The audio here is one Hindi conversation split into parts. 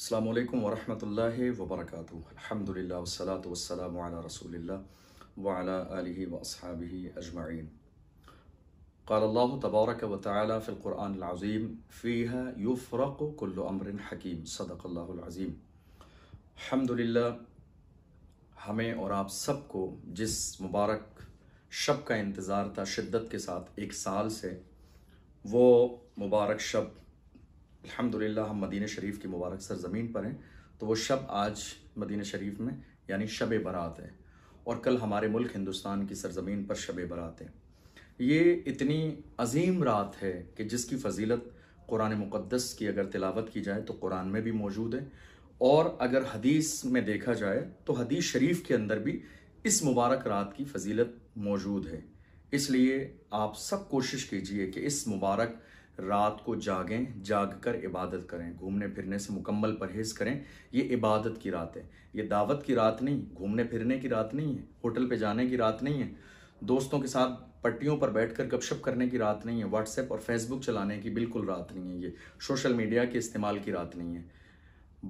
अस्सलामु अलैकुम वरहमतुल्लाहि वबरकातुहू। अल्हम्दुलिल्लाह वस्सलातु वस्सलामु अला रसूलिल्लाह व अला आलिहि व अस्हाबिहि अजमईन। क़ाल अल्लाहु तबारक व तआला फ़िल क़ुरआनिल अज़ीम फ़ीहा युफ़रक़ु कुल्लु अम्रिन हकीम। सदक़ल्लाहुल अज़ीम। अल्हम्दुलिल्लाह, हमें और आप सबको जिस मुबारक शब का इंतज़ार था शिद्दत के साथ 1 साल से, वो मुबारक शब अल्हम्दुलिल्लाह हम मदीना शरीफ की मुबारक सरज़मीन पर हैं। तो वो शब आज मदीना शरीफ में यानी शब बरात है और कल हमारे मुल्क हिंदुस्तान की सरज़मीन पर शब बरात है। ये इतनी अजीम रात है कि जिसकी फ़जीलत कुरान मुक़द्दस की अगर तिलावत की जाए तो कुरान में भी मौजूद है, और अगर हदीस में देखा जाए तो हदीस शरीफ के अंदर भी इस मुबारक रात की फ़जीलत मौजूद है। इसलिए आप सब कोशिश कीजिए कि इस मुबारक रात को जागें, जाग कर इबादत करें, घूमने फिरने से मुकम्मल परहेज़ करें। ये इबादत की रात है, ये दावत की रात नहीं, घूमने फिरने की रात नहीं है, होटल पे जाने की रात नहीं है, दोस्तों के साथ पट्टियों पर बैठकर गपशप करने की रात नहीं है, व्हाट्सएप और फेसबुक चलाने की बिल्कुल रात नहीं है, ये सोशल मीडिया के इस्तेमाल की रात नहीं है,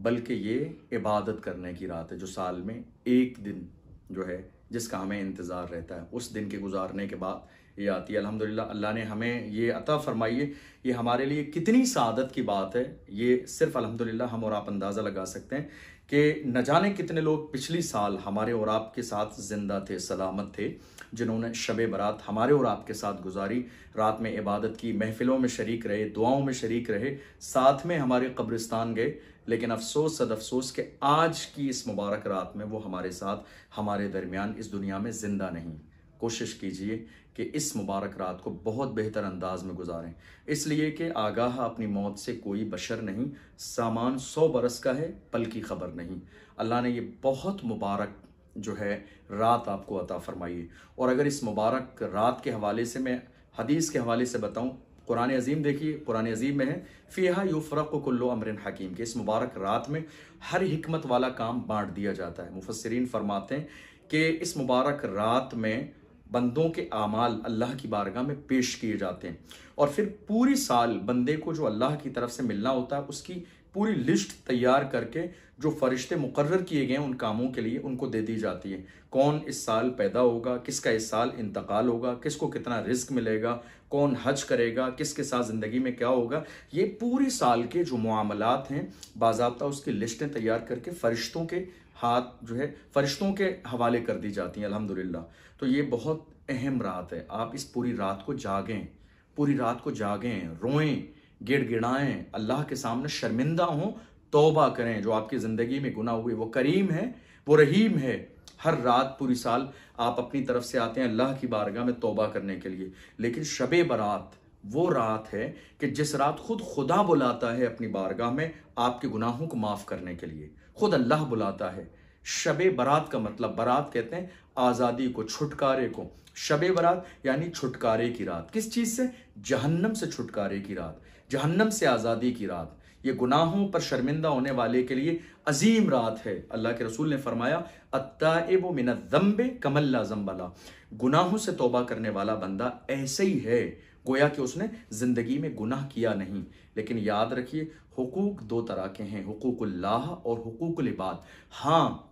बल्कि ये इबादत करने की रात है जो साल में एक दिन जो है जिसका हमें इंतज़ार रहता है, उस दिन के गुजारने के बाद ये आती है। अल्हम्दुलिल्लाह, अल्लाह ने हमें ये अता फरमाई है। ये हमारे लिए कितनी सादत की बात है, ये सिर्फ अल्हम्दुलिल्लाह हम और आप अंदाज़ा लगा सकते हैं कि न जाने कितने लोग पिछली साल हमारे और आपके साथ ज़िंदा थे, सलामत थे, जिन्होंने शब बरात हमारे और आपके साथ गुजारी, रात में इबादत की, महफिलों में शरीक रहे, दुआओं में शरीक रहे, साथ में हमारे कब्रिस्तान गए। लेकिन अफसोस सद अफसोस के आज की इस मुबारक रात में वो हमारे साथ, हमारे दरमियान इस दुनिया में ज़िंदा नहीं। कोशिश कीजिए कि इस मुबारक रात को बहुत बेहतर अंदाज में गुजारें, इसलिए कि आगाह अपनी मौत से कोई बशर नहीं, सामान 100 बरस का है, पल की खबर नहीं। अल्लाह ने ये बहुत मुबारक जो है रात आपको अता फरमाई है। और अगर इस मुबारक रात के हवाले से मैं हदीस के हवाले से बताऊं, कुरान अज़ीम देखिए, कुरान अज़ीम में है फ़ीहा युफ़रक़ु कुल्लु अम्रिन हकीम, कि इस मुबारक रात में हर हिकमत वाला काम बांट दिया जाता है। मुफस्सिरीन फरमाते हैं कि इस मुबारक रात में बंदों के आमाल अल्लाह की बारगाह में पेश किए जाते हैं, और फिर पूरी साल बंदे को जो अल्लाह की तरफ से मिलना होता है उसकी पूरी लिस्ट तैयार करके जो फरिश्ते मुकर्रर किए गए हैं उन कामों के लिए उनको दे दी जाती है। कौन इस साल पैदा होगा, किसका इस साल इंतकाल होगा, किसको कितना रिस्क मिलेगा, कौन हज करेगा, किसके साथ ज़िंदगी में क्या होगा, ये पूरी साल के जो मामलात हैं बाज़ाब्ता उसकी लिस्टें तैयार करके फरिश्तों के हाथ जो है फरिश्तों के हवाले कर दी जाती हैं। अल्हम्दुलिल्लाह, तो ये बहुत अहम रात है। आप इस पूरी रात को जागें, पूरी रात को जागें, रोएं, गिड़गिड़ाएं, अल्लाह के सामने शर्मिंदा हों, तौबा करें। जो आपकी ज़िंदगी में गुनाह हुए वो करीम है, वो रहीम है। हर रात पूरी साल आप अपनी तरफ से आते हैं अल्लाह की बारगाह में तौबा करने के लिए, लेकिन शबे बरात वो रात है कि जिस रात खुद खुदा बुलाता है अपनी बारगाह में आपके गुनाहों को माफ़ करने के लिए, खुद अल्लाह बुलाता है। शबे बरात का मतलब, बरात कहते हैं आज़ादी को, छुटकारे को। शबे बरात यानी छुटकारे की रात। किस चीज़ से? जहन्नम से छुटकारे की रात, जहन्नम से आज़ादी की रात। ये गुनाहों पर शर्मिंदा होने वाले के लिए अजीम रात है। अल्लाह के रसूल ने फरमाया, अत्ताइबु मिनज़्ज़ंबि कमल्ला ज़ंबला, गुनाहों से तौबा करने वाला बंदा ऐसे ही है गोया कि उसने ज़िंदगी में गुनाह किया नहीं। लेकिन याद रखिए, हुकूक 2 तरह के हैं, हुकूकुल्लाह और हुकूकुल इबाद। हाँ,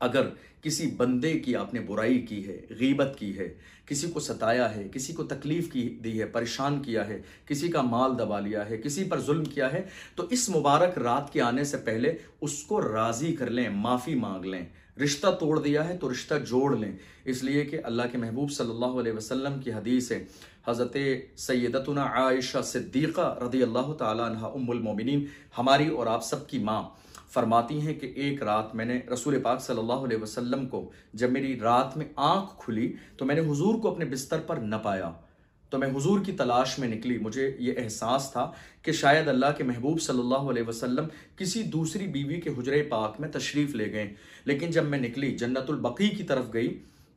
अगर किसी बंदे की आपने बुराई की है, गीबत की है, किसी को सताया है, किसी को तकलीफ की दी है, परेशान किया है, किसी का माल दबा लिया है, किसी पर जुल्म किया है, तो इस मुबारक रात के आने से पहले उसको राज़ी कर लें, माफ़ी मांग लें। रिश्ता तोड़ दिया है तो रिश्ता जोड़ लें, इसलिए कि अल्लाह के महबूब सल्लल्लाहु अलैहि वसल्लम की हदीस है। हज़रत सैयदतुना आयशा सिद्दीक़ा रज़ी अल्लाह ताला अन्हा उम्मुल मोमिनीन, हमारी और आप सबकी माँ, फरमाती हैं कि एक रात मैंने रसूल पाक सल्लल्लाहु अलैहि वसल्लम को, जब मेरी रात में आंख खुली तो मैंने हुजूर को अपने बिस्तर पर न पाया, तो मैं हुजूर की तलाश में निकली। मुझे ये एहसास था कि शायद अल्लाह के महबूब सल्लल्लाहु अलैहि वसल्लम किसी दूसरी बीवी के हुजरे पाक में तशरीफ़ ले गए। लेकिन जब मैं निकली, जन्नतुल बकी की तरफ गई,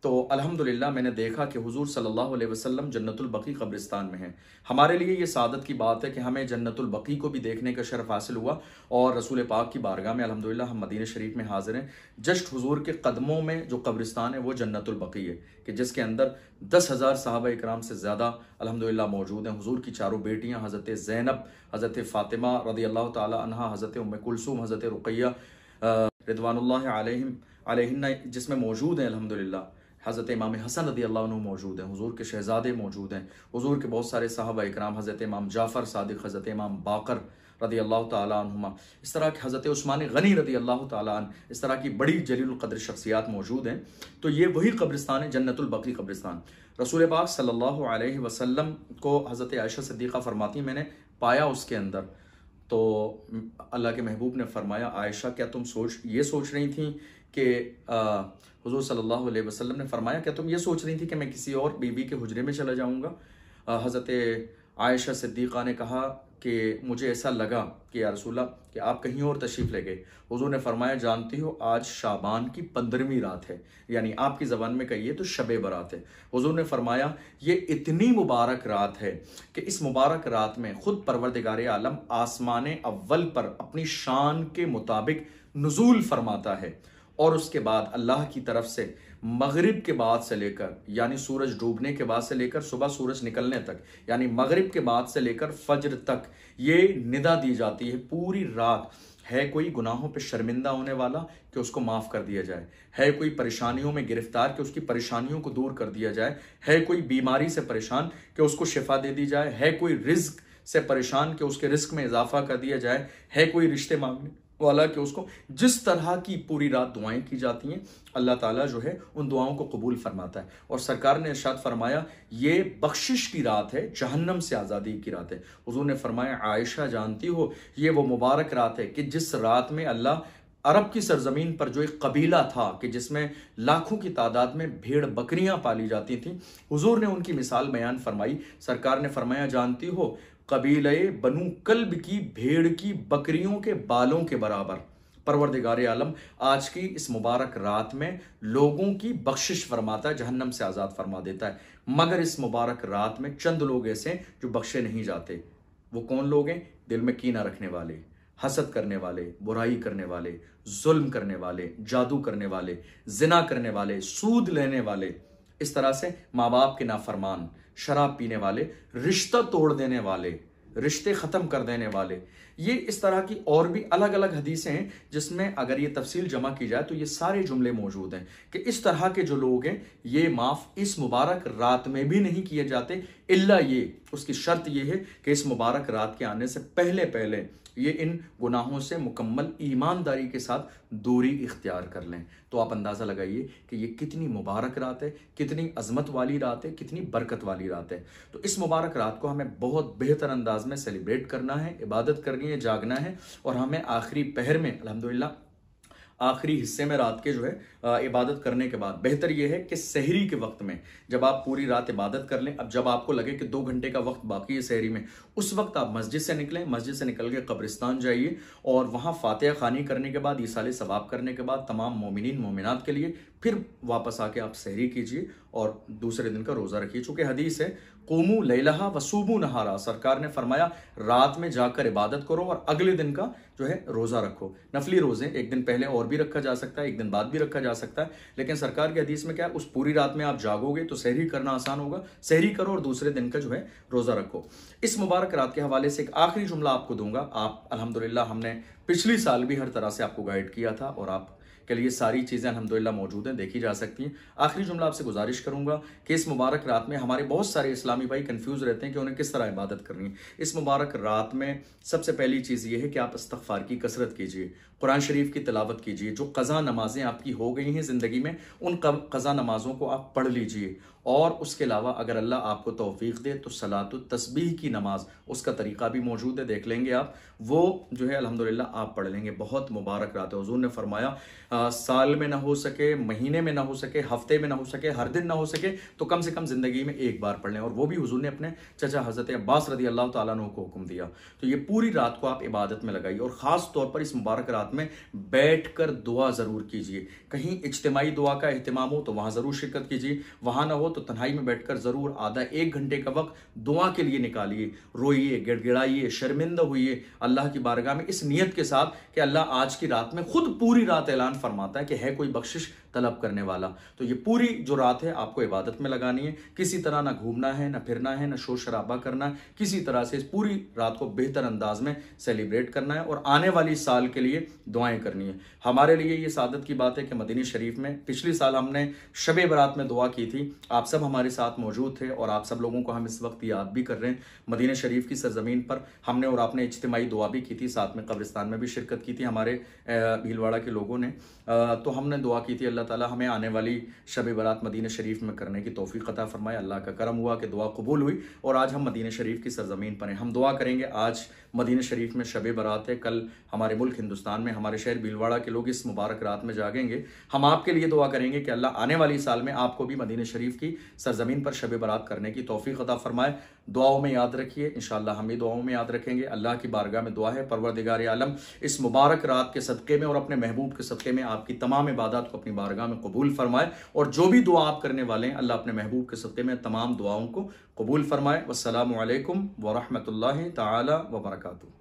तो अल्हम्दुलिल्लाह मैंने देखा कि हुजूर सल्लल्लाहु अलैहि वसल्लम जन्नतुल बकी कब्रिस्तान में हैं। हमारे लिए ये सादत की बात है कि हमें जन्नतुल बकी को भी देखने का शरफ हासिल हुआ और रसूल पाक की बारगाह में अल्हम्दुलिल्लाह हम मदीना शरीफ में हाजिर हैं। जस्ट हुजूर के कदमों में जो कब्रिस्तान है वो जन्नतुल बकी है कि जिसके अंदर 10,000 सहाबा इकराम से ज़्यादा अल्हम्दुलिल्लाह मौजूद हैं। हुजूर की चारों बेटियाँ हज़रत ज़ैनब, हज़रत फ़ातिमा रज़ियल्लाहु ताला अन्हा, हज़रत उम्मे कुलसूम, हज़रत रुक़ैया रिदवानुल्लाह अलैहिन्ना जिसमें मौजूद हैं। अल्हम्दुलिल्लाह हज़रत इमाम हसन रज़ी अल्लाह अन्हु मौजूद हैं, हुजूर के शहज़ादे मौजूद हैं, हुजूर के बहुत सारे सहाबा इकराम, हज़रत इमाम जाफ़र सादिक़, हज़रत इमाम बाकर रज़ी अल्लाह ताला अन्हुमा, इस तरह के हज़रत उस्मान गनी रज़ी अल्लाह ताला अन्हु, इस तरह की बड़ी जलीलुल क़द्र शख्सियात मौजूद हैं। तो ये वही कब्रिस्तान है जन्नतुल बकी कब्रिस्तान। रसूल पाक सल्लल्लाहु अलैहि वसल्लम को हज़रत आयशा सिद्दीक़ा फरमाती, मैंने पाया उसके अंदर, तो अल्लाह के महबूब ने फरमाया, आयशा क्या तुम ये सोच रही थी कि हुजूर सल्लल्लाहु अलैहि वसल्लम ने फरमाया क्या तुम ये सोच रही थी कि मैं किसी और बीवी के हुजरे में चला जाऊंगा? हज़रत आयशा सिद्दीक़ा ने कहा कि मुझे ऐसा लगा कि या रसूलल्लाह कि आप कहीं और तशरीफ़ ले गए। हुजूर ने फरमाया, जानती हो आज शाबान की 15वीं रात है, यानी आपकी ज़बान में कहिए तो शब बरात है। हुजूर ने फरमाया ये इतनी मुबारक रात है कि इस मुबारक रात में खुद परवरदिगार आलम आसमान अव्वल पर अपनी शान के मुताबिक नुज़ूल फरमाता है और उसके बाद अल्लाह की तरफ से मगरिब के बाद से लेकर, यानी सूरज डूबने के बाद से लेकर सुबह सूरज निकलने तक, यानी मगरिब के बाद से लेकर फज्र तक ये निदा दी जाती है पूरी रात। है कोई गुनाहों पे शर्मिंदा होने वाला कि उसको माफ़ कर दिया जाए, है कोई परेशानियों में गिरफ्तार कि उसकी परेशानियों को दूर कर दिया जाए, है कोई बीमारी से परेशान कि उसको शिफा दे दी जाए, है कोई रिज्क से परेशान कि उसके रिस्क में इजाफा कर दिया जाए, है कोई रिश्ते मांगने वाला कि उसको, जिस तरह की पूरी रात दुआएं की जाती हैं अल्लाह ताला जो है उन दुआओं को कबूल फरमाता है। और सरकार ने इरशाद फरमाया ये बख्शिश की रात है, जहन्नम से आज़ादी की रात है। हुजूर ने फरमाया, आयशा जानती हो ये वो मुबारक रात है कि जिस रात में अल्लाह अरब की सरजमीन पर जो एक कबीला था कि जिसमें लाखों की तादाद में भेड़ बकरियां पाली जाती थीं, हुजूर ने उनकी मिसाल बयान फरमाई। सरकार ने फरमाया, जानती हो कबीले बनु कल्ब की भेड़ की बकरियों के बालों के बराबर परवरदिगार आलम आज की इस मुबारक रात में लोगों की बख्शिश फरमाता है, जहन्नम से आज़ाद फरमा देता है। मगर इस मुबारक रात में चंद लोग ऐसे जो बख्शे नहीं जाते। वो कौन लोग हैं? दिल में कीना रखने वाले, हसद करने वाले, बुराई करने वाले, जुल्म करने वाले, जादू करने वाले, जिना करने वाले, सूद लेने वाले, इस तरह से माँ बाप के नाफरमान, शराब पीने वाले, रिश्ता तोड़ देने वाले, रिश्ते ख़त्म कर देने वाले। ये इस तरह की और भी अलग अलग हदीसें हैं जिसमें अगर ये तफसील जमा की जाए तो ये सारे जुमले मौजूद हैं कि इस तरह के जो लोग हैं ये माफ़ इस मुबारक रात में भी नहीं किए जाते, इल्ला ये उसकी शर्त ये है कि इस मुबारक रात के आने से पहले पहले ये इन गुनाहों से मुकम्मल ईमानदारी के साथ दूरी इख्तियार कर लें। तो आप अंदाज़ा लगाइए कि ये कितनी मुबारक रात है, कितनी अजमत वाली रात है, कितनी बरकत वाली रात है। तो इस मुबारक रात को हमें बहुत बेहतर अंदाज में सेलिब्रेट करना है, इबादत करनी है, जागना है और हमें आखिरी पहर में अल्हम्दुलिल्लाह आखिरी हिस्से में रात के जो है इबादत करने के बाद बेहतर यह है कि सहरी के वक्त में जब आप पूरी रात इबादत कर लें, अब जब आपको लगे कि 2 घंटे का वक्त बाकी है सहरी में, उस वक्त आप मस्जिद से निकलें, मस्जिद से निकल के कब्रिस्तान जाइए और वहाँ फातिहा खानी करने के बाद, ईसाले सवाब करने के बाद तमाम मोमिनीन मोमिनात के लिए फिर वापस आके आप सहरी कीजिए और दूसरे दिन का रोज़ा रखिए। चूँकि हदीस है क़ुमू लैलहा वसूबू नहारा, सरकार ने फरमाया रात में जाकर इबादत करो और अगले दिन का जो है रोज़ा रखो। नफली रोज़े एक दिन पहले और भी रखा जा सकता है, एक दिन बाद भी रखा जा सकता है, लेकिन सरकार के हदीस में क्या है, उस पूरी रात में आप जागोगे तो सहरी करना आसान होगा। सहरी करो और दूसरे दिन का जो है रोज़ा रखो। इस मुबारक रात के हवाले से एक आखिरी जुमला आपको दूंगा। आप अल्हम्दुलिल्लाह हमने पिछली साल भी हर तरह से आपको गाइड किया था और आप के लिए सारी चीज़ें अल्हम्दुलिल्लाह मौजूद हैं, देखी जा सकती हैं। आखिरी जुमला आपसे गुजारिश करूंगा कि इस मुबारक रात में हमारे बहुत सारे इस्लामी भाई कंफ्यूज रहते हैं कि उन्हें किस तरह इबादत करनी है। इस मुबारक रात में सबसे पहली चीज़ ये है कि आप इस्तग़फ़ार की कसरत कीजिए, कुरान शरीफ की तिलावत कीजिए। जो क़ज़ा नमाजें आपकी हो गई हैं ज़िंदगी में, उन क़ज़ा नमाज़ों को आप पढ़ लीजिए और उसके अलावा अगर अल्लाह आपको तौफीक दे तो सलातुत तस्बीह की नमाज, उसका तरीका भी मौजूद है, देख लेंगे आप, वो जो है अल्हम्दुलिल्लाह आप पढ़ लेंगे। बहुत मुबारक रात है। हुजूर ने फरमाया साल में ना हो सके, महीने में ना हो सके, हफ्ते में ना हो सके, हर दिन ना हो सके तो कम से कम जिंदगी में एक बार पढ़ लें, और वो भी हुजूर ने अपने चचा हजरत अब्बास रदी अल्लाह तआला अन्हु को हुक्म दिया। तो ये पूरी रात को आप इबादत में लगाइए, और ख़ास तौर पर इस मुबारक रात में बैठ कर दुआ ज़रूर कीजिए। कहीं इज्तिमाई दुआ का एहतमाम हो तो वहाँ ज़रूर शिरकत कीजिए, वहाँ ना हो तो तन्हाई में बैठकर ज़रूर आधा 1 घंटे का वक्त दुआ के लिए निकालिए। रोइए, गिड़गिड़ाइए, शर्मिंदा होइए अल्लाह की बारगाह में इस नीयत के साथ कि अल्लाह आज की रात में खुद पूरी रात ऐलान फरमाता है कि है कोई बख्शिश तलब करने वाला। तो ये पूरी जो रात है आपको इबादत में लगानी है, किसी तरह ना घूमना है, ना फिरना है, ना शोर शराबा करना है, किसी तरह से इस पूरी रात को बेहतर अंदाज में सेलिब्रेट करना है और आने वाली साल के लिए दुआएं करनी है। हमारे लिए ये सादत की बात है कि मदीने शरीफ में पिछली साल हमने शबे बरात में दुआ की थी, आप सब हमारे साथ मौजूद थे और आप सब लोगों को हम इस वक्त याद भी कर रहे हैं। मदीने शरीफ की सरजमीन पर हमने और आपने इज्तिमाई दुआ भी की थी, साथ में कब्रिस्तान में भी शिरकत की थी हमारे भीलवाड़ा के लोगों ने। तो हमने दुआ की थी अल्लाह ताला हमें आने वाली शब बारात मदीने शरीफ में करने की तौफीक अता फरमाए। अल्लाह का करम हुआ कि दुआ कबूल हुई और आज हम मदीने शरीफ की सरजमीन पर हैं। हम दुआ करेंगे, आज मदीने शरीफ में शब बारात है, कल हमारे मुल्क हिंदुस्तान में हमारे शहर भीलवाड़ा के लोग इस मुबारक रात में जागेंगे। हम आपके लिए दुआ करेंगे कि अल्लाह आने वाली साल में आपको भी मदीने शरीफ की सरजमीन पर शब बारात करने की तौफीक अता फरमाए। दुआओं में याद रखिए, इंशाअल्लाह हम भी दुआओं में याद रखेंगे। अल्लाह की बारगाह में दुआ है, परवरदिगार आलम इस मुबारक रात के सदक़े में और अपने महबूब के सदक़े में आपकी तमाम इबादत को अपनी बारगाह में कबूल फरमाए, और जो भी दुआ आप करने वाले हैं अल्लाह अपने महबूब के सदक़े में तमाम दुआओं को कबूल फरमाए। वस्सलामु अलैकुम व रहमतुल्लाहि तआला व बरकातुहू।